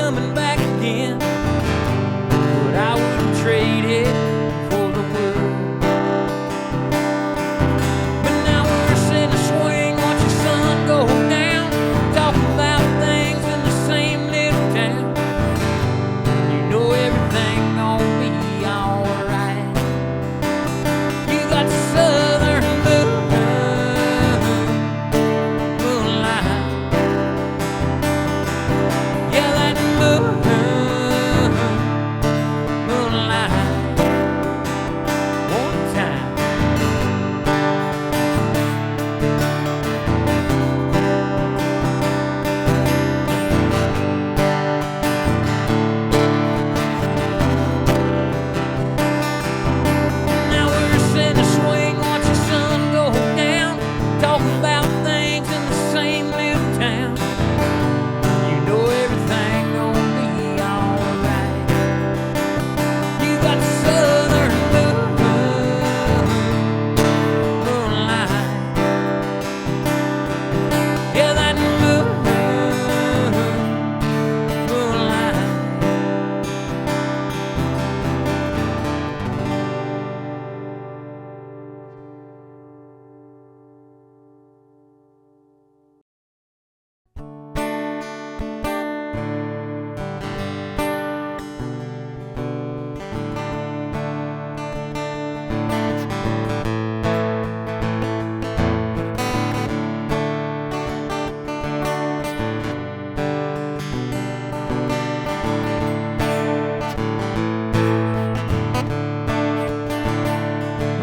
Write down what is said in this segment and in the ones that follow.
coming back again, but I wouldn't trade it for the world. But now we're sitting a swing, watch the sun go down, talking about things in the same little town. You know everything gonna be alright. You got the southern moonlight. Yeah, that moonlight. One time. Now we're sitting a swing, watch the sun go down, talking about things in the same little town. You know everything gonna be alright. You got the southern moonlight. Yeah, that moonlight.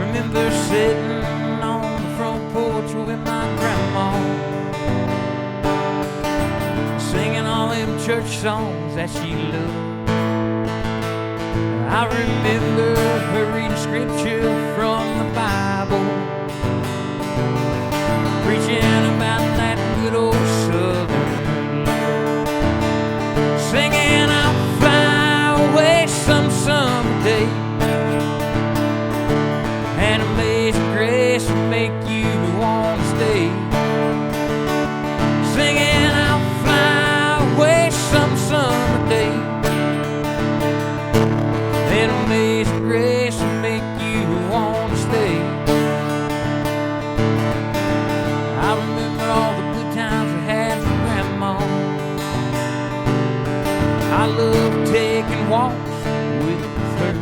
Remember sitting on the front porch with my grandma, singing all them church songs that she loved. I remember her reading scripture from the Bible, preaching about that good old southern love, singing I'll fly away some summer day, and amazing grace will make you want to stay. Singing I'll fly away some summer day, and amazing grace will make you want to stay. I remember all the good times I had with Grandma. I loved taking walks with her.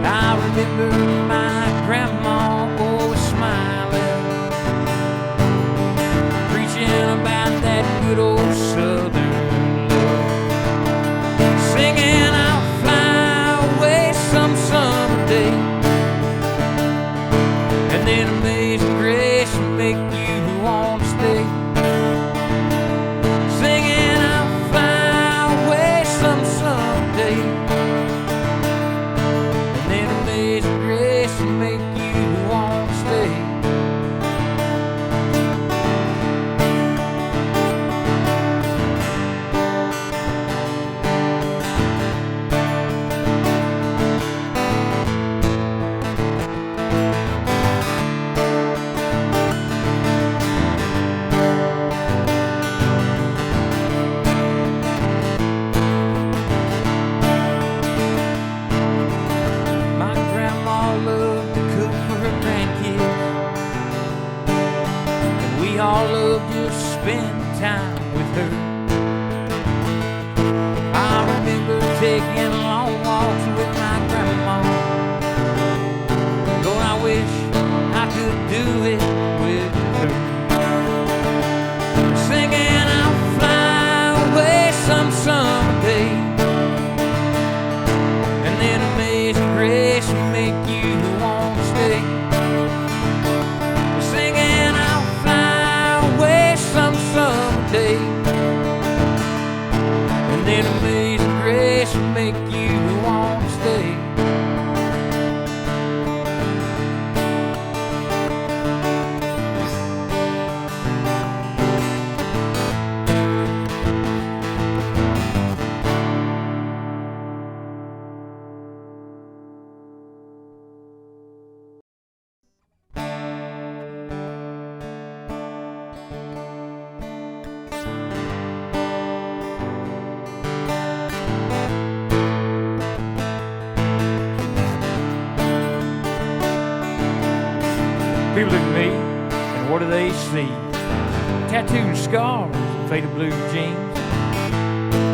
I remember my grandma always smiling, preaching about that good old southern love, singing I'll fly away some summer day, and then amazing grace will make you want to stay. Singing I'll fly away some summer day, and then amazing grace will make you want to stay. My grandma loved to cook for her grandkids, and we all loved to spend time with her. I remember taking long walks with my grandma. Lord, I wish I could do it with her. Singing I'll fly away some summer day, and then amazing grace will make you want to stay. Singing I'll fly away some summer day, People look at me, and what do they see? Tattooed scars, faded blue jeans.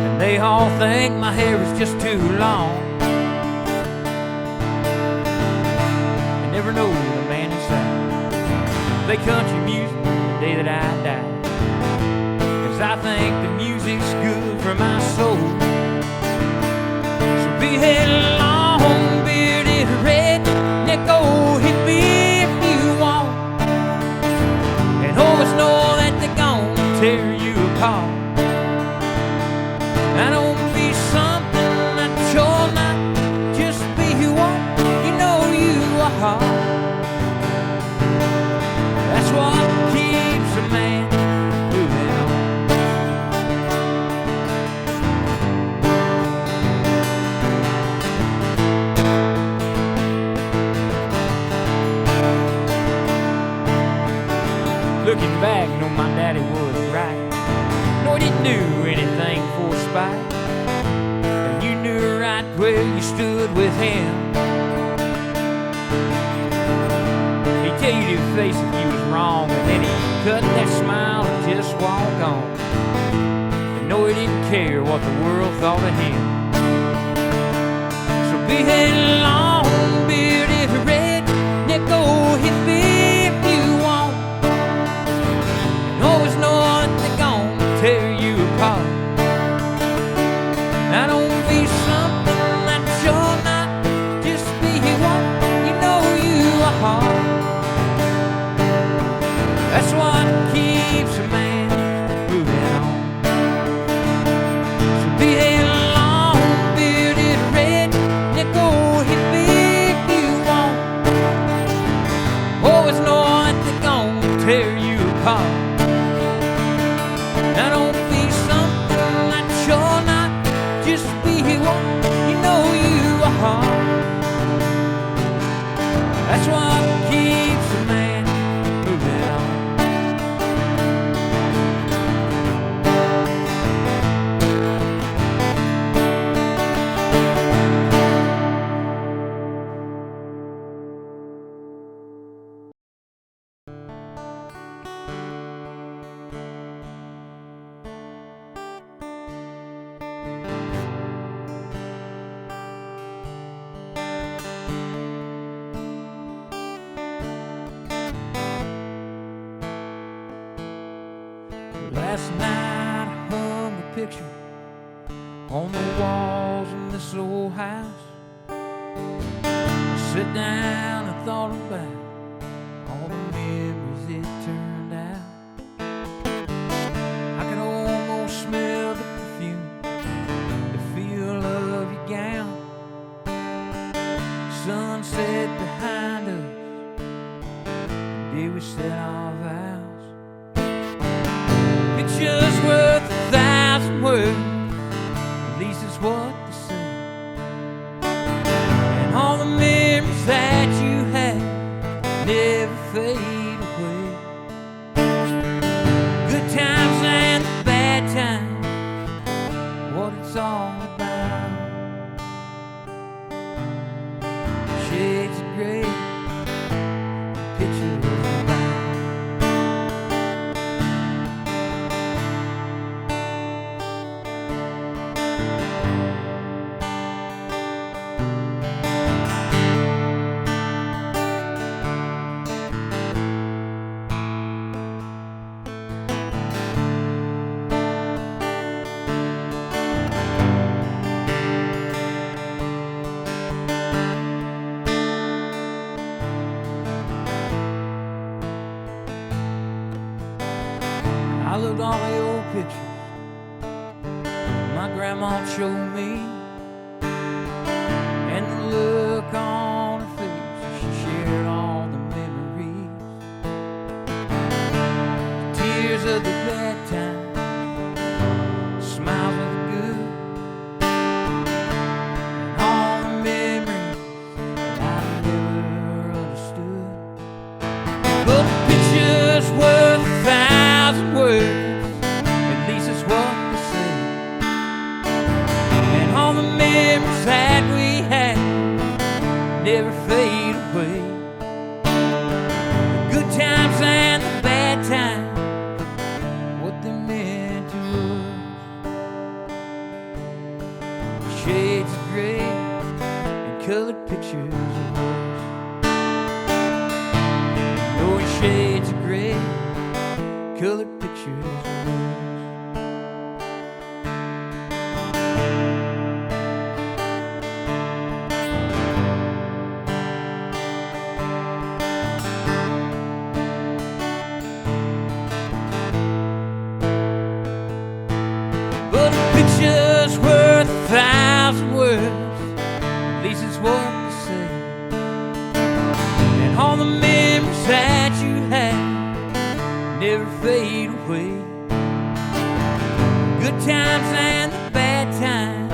And they all think my hair is just too long. They never know the man inside. Play country music the day that I die. 'Cause I think the music's good for my soul. So be headlong, bearded, redneck, old hippie if you want. And always know that they're gonna tear you apart. I don't be something that you're not. Just be what you know you are. That's what keeps a man moving on. Looking back, know my daddy was right. No, he didn't do anything for spite. And you knew right where you stood with him. He'd tell you to your face if you was wrong, and then he'd cut that smile and just walk on. And no, he didn't care what the world thought of him. So be headlong, bearded, redneck, old hippie if you want. And always know that they're gonna tear you apart. Now don't be something that you're not. Just be what you know you are. That's what keeps a man moving on. So be headlong, bearded, redneck, old hippie if you want. Always know that they're gonna tear you apart. Now don't be something that you're not. Just be what you know you are. That's what keeps a man moving on. Last night I hung a picture on the walls in this old house. I sat down and thought about all the memories it turned out. I could almost smell the perfume, the feel of your gown. Sunset behind us, the day we set our vows. Pictures worth 1,000 words, at least it's what they say. And all the memories that you had never fade away. Good times and the bad times, what it's all about. Shades of gray, pictures of brown. I looked all the old pictures my grandma showed me, and the look on her face, she shared all the memories. The tears of the bad times, smiles of the good, and all the memories that I never understood. But the picture's worth 1,000 words, at least it's what they say. And all the memories that we had never fade away. The shades of gray and colored pictures of us. Knowing shades of gray, colored pictures of us. But a picture's worth 1,000 words, at least it's what they say. And all the memories that you had never fade away. Good times and the bad times,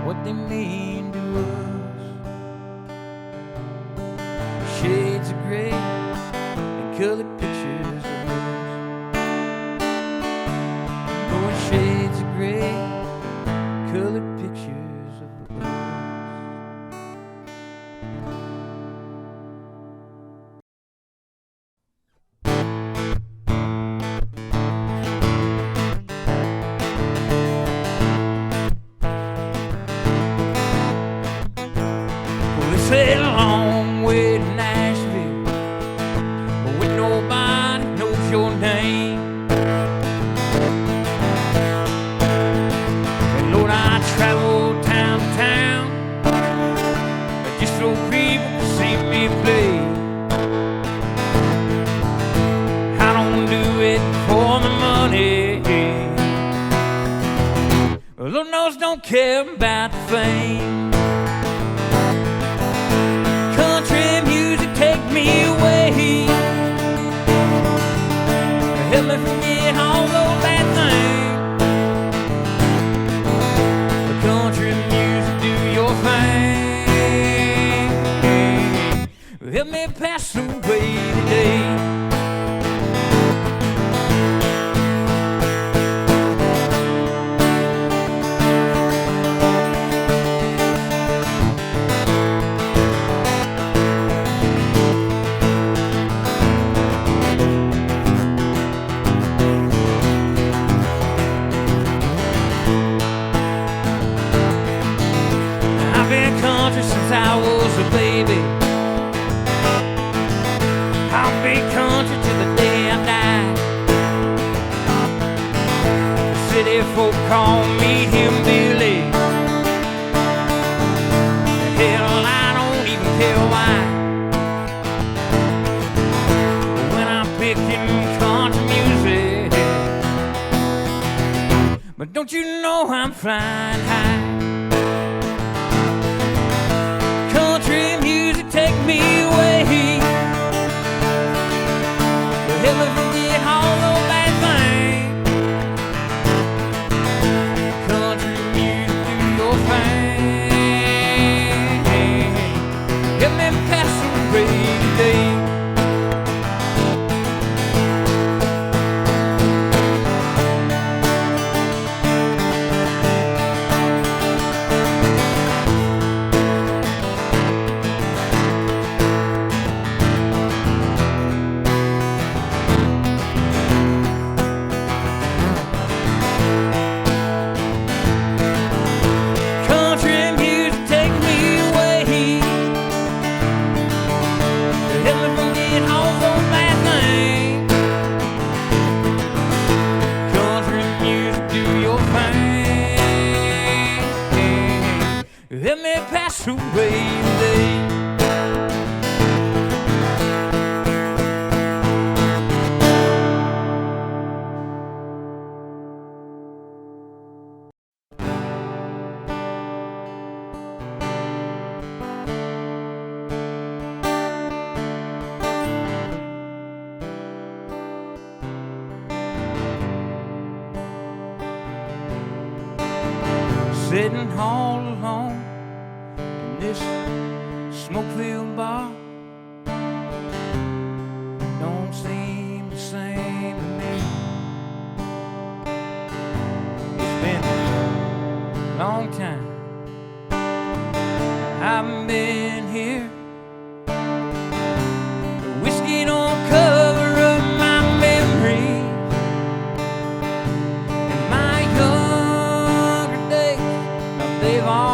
what they mean to us. Shades of gray and colored pictures of us. Knowing shades of gray, colored pictures of us. It's a long way to Nashville, when nobody knows your name. And Lord, I travel town to town just so people can see me play. I don't do it for the money. Lord knows don't care about the fame. Country music take me away, help me forget all those bad things. Country music, do your thing, help me pass away today. I've been country since I was a baby. I'll be country till the day I die. The city folk call me hillbilly. Hell, I don't even care why. When I'm picking country music, but don't you know I'm flying high? Country music take me away, help me forget all those bad things. Country music, do your thing, help me pass away today. Country music take me away, help me forget all those bad things. Country music, do your thing, help me pass away today. Sitting all alone in this smoke-filled bar, don't seem the same to me. It's been a long time I haven't been here. The whiskey don't cover up my memories, and my younger days, now they've all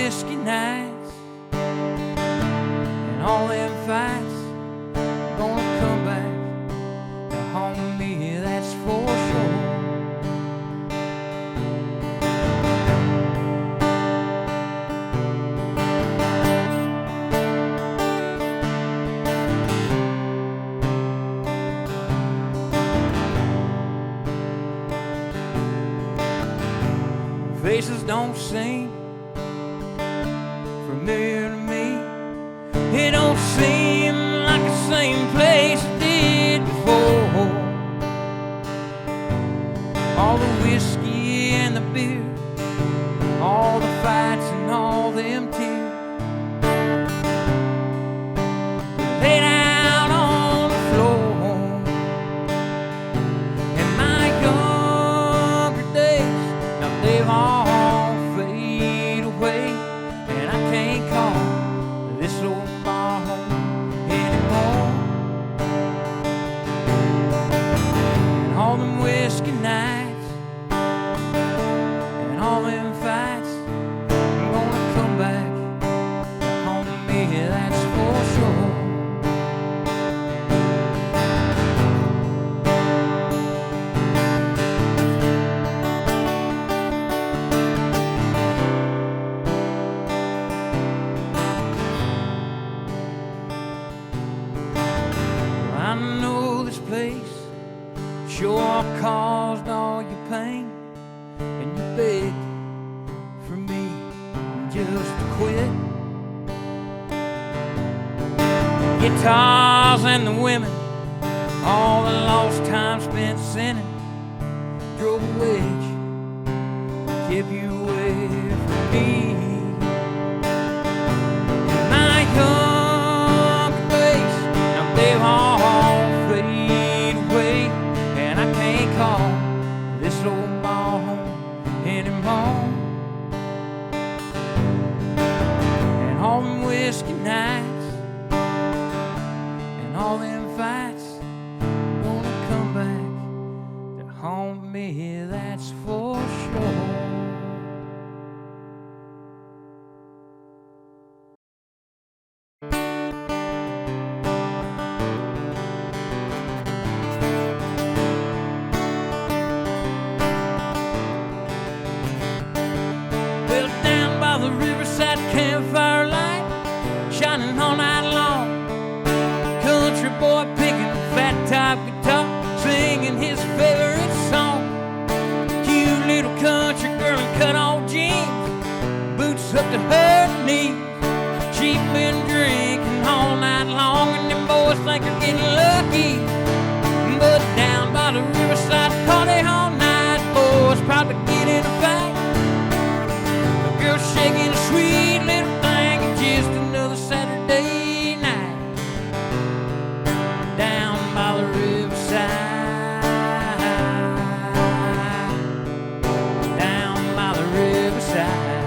whiskey nights and all them fights gonna come back to haunt me, that's for sure. Faces don't seem familiar to me. It don't seem like the same place it did before. All the whiskey and the beer, all the fights and all them tears, laid out on the floor. And my younger days, now they've all fade away, and I can't call this old bar home anymore. And all them whiskey nights and all them fights gonna come back to haunt me, that's for sure. I know this place sure caused all your pain, and you begged for me just to quit. Guitars and the women, all the lost time spent sinning, drove a wedge, kept you away from me. My younger days, now they've all fade away, and I can't call this old bar home anymore. And all them whiskey nights and all them fights gonna come back to haunt me, that's for sure. Well, down by the riverside campfire light, shining all night long, country boy picking a fat top guitar, singing his favorite song. Cute little country girl in cut-off jeans, boots up to her knees. She's been drinking all night long, and them boys think they're getting lucky. But down by the riverside party all night, boys probably get in a fight. The girl shaking a sweet little thing, and just another Saturday night down by the riverside, down by the riverside.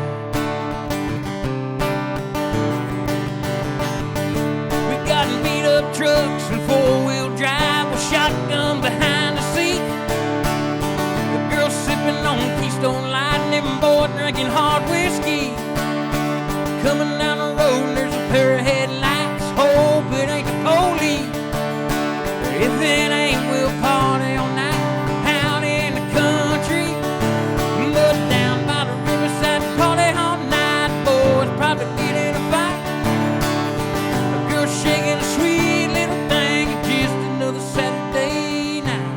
We got beat up trucks and four-wheel drive with shotgun behind the seat. The girl sipping on Keystone Light, and them boy drinking hard whiskey. Coming down the road and there's a pair of headlights. Hope it ain't the police. If it ain't, we'll party all night out in the country. But down by the riverside, party all night, boys probably get in a fight. A girl shaking a sweet little thing, and just another Saturday night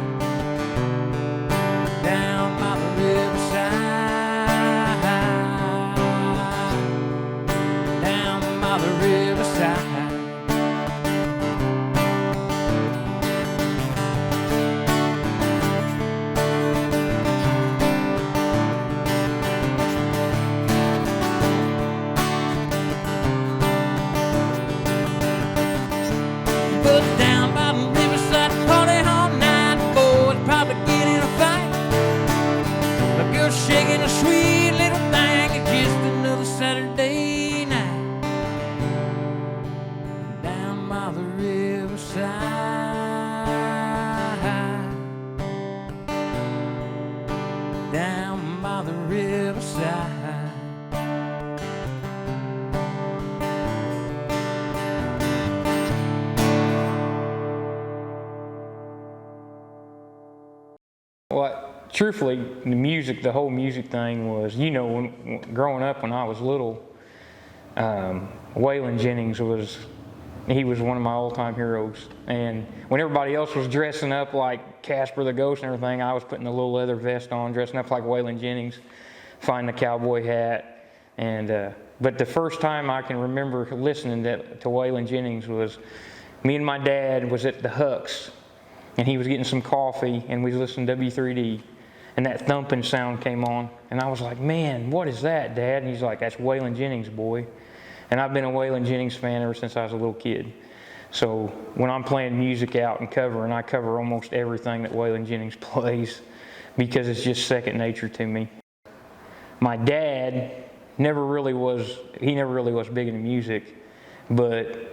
down by the riverside, down by the riverside. truthfully, the whole music thing was, you know, growing up when I was little, Waylon Jennings he was one of my all-time heroes. And when everybody else was dressing up like Casper the Ghost and everything, I was putting the little leather vest on, dressing up like Waylon Jennings, finding the cowboy hat. And but the first time I can remember listening to Waylon Jennings was me and my dad was at the Huck's, and he was getting some coffee, and we was listening to W3D, and that thumping sound came on, and I was like, man, what is that, Dad? And he's like, that's Waylon Jennings, boy. And I've been a Waylon Jennings fan ever since I was a little kid. So when I'm playing music out and covering, I cover almost everything that Waylon Jennings plays because it's just second nature to me. My dad never really was big into music, but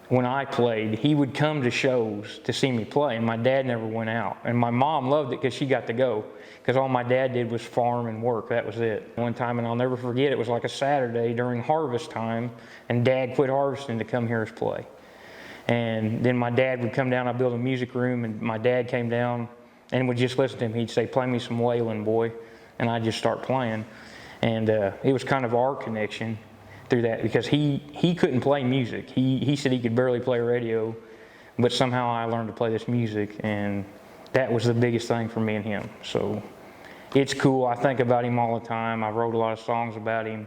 when I played, he would come to shows to see me play, and my dad never went out. And my mom loved it because she got to go, because all my dad did was farm and work. That was it. One time, and I'll never forget, it was like a Saturday during harvest time, and Dad quit harvesting to come hear us play. And then my dad would come down, I built a music room, and my dad came down and would just listen to him. He'd say, play me some Waylon, boy, and I'd just start playing. And it was kind of our connection through that, because he couldn't play music. He said he could barely play radio, but somehow I learned to play this music, and that was the biggest thing for me and him. So it's cool. I think about him all the time. I wrote a lot of songs about him.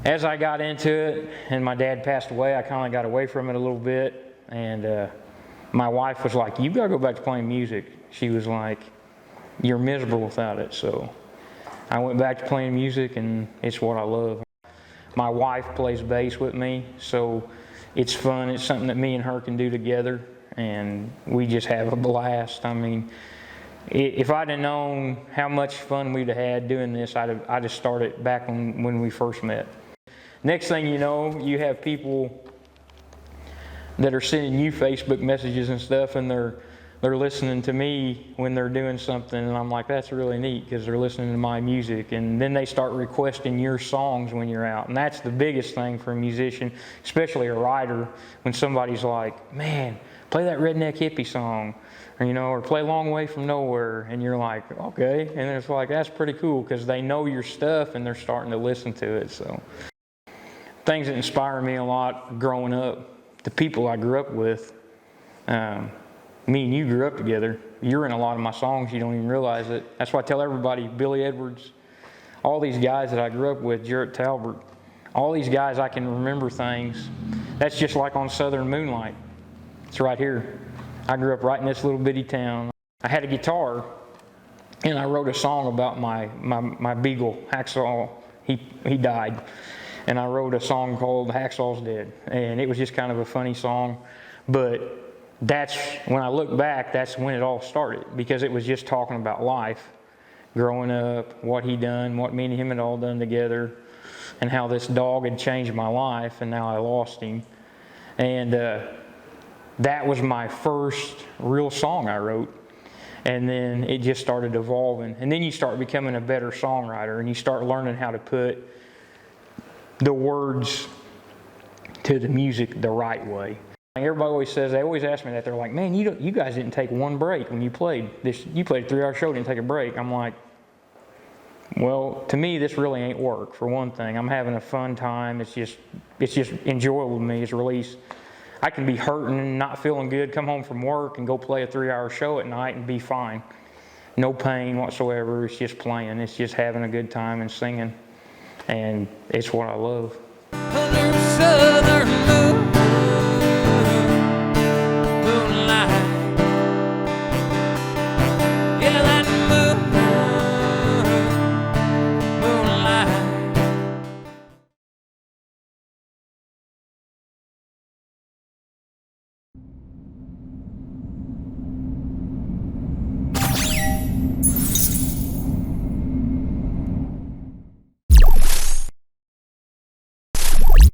As I got into it and my dad passed away, I kind of got away from it a little bit, and my wife was like, you gotta go back to playing music. She was like, you're miserable without it. So I went back to playing music, and it's what I love. My wife plays bass with me, so it's fun. It's something that me and her can do together, and we just have a blast. I mean, if I'd have known how much fun we'd have had doing this, I'd have started back when we first met. Next thing you know, you have people that are sending you Facebook messages and stuff, and they're listening to me when they're doing something, and I'm like, that's really neat, because they're listening to my music. And then they start requesting your songs when you're out, and that's the biggest thing for a musician, especially a writer, when somebody's like, man, play that Redneck Hippie song, or, you know, or play Long Way From Nowhere, and you're like, okay. And it's like, that's pretty cool, because they know your stuff and they're starting to listen to it. So things that inspire me a lot growing up, the people I grew up with. Me and you grew up together. You're in a lot of my songs, you don't even realize it. That's why I tell everybody, Billy Edwards, all these guys that I grew up with, Jarrett Talbert, all these guys, I can remember things. That's just like on Southern Moonlight. It's right here. I grew up right in this little bitty town. I had a guitar, and I wrote a song about my beagle, Hacksaw. He died. And I wrote a song called Hacksaw's Dead. And it was just kind of a funny song, but that's, when I look back, that's when it all started, because it was just talking about life, growing up, what he done, what me and him had all done together, and how this dog had changed my life, and now I lost him. And that was my first real song I wrote. And then it just started evolving. And then you start becoming a better songwriter, and you start learning how to put the words to the music the right way. Everybody always says, they always ask me that. They're like, man, you guys didn't take one break when you played this. You played a 3-hour show, didn't take a break. I'm like, well, to me, this really ain't work, for one thing. I'm having a fun time. It's just enjoyable to me. It's release. I can be hurting and not feeling good, come home from work and go play a 3-hour show at night and be fine. No pain whatsoever. It's just playing. It's just having a good time and singing. And it's what I love. Under southern moon.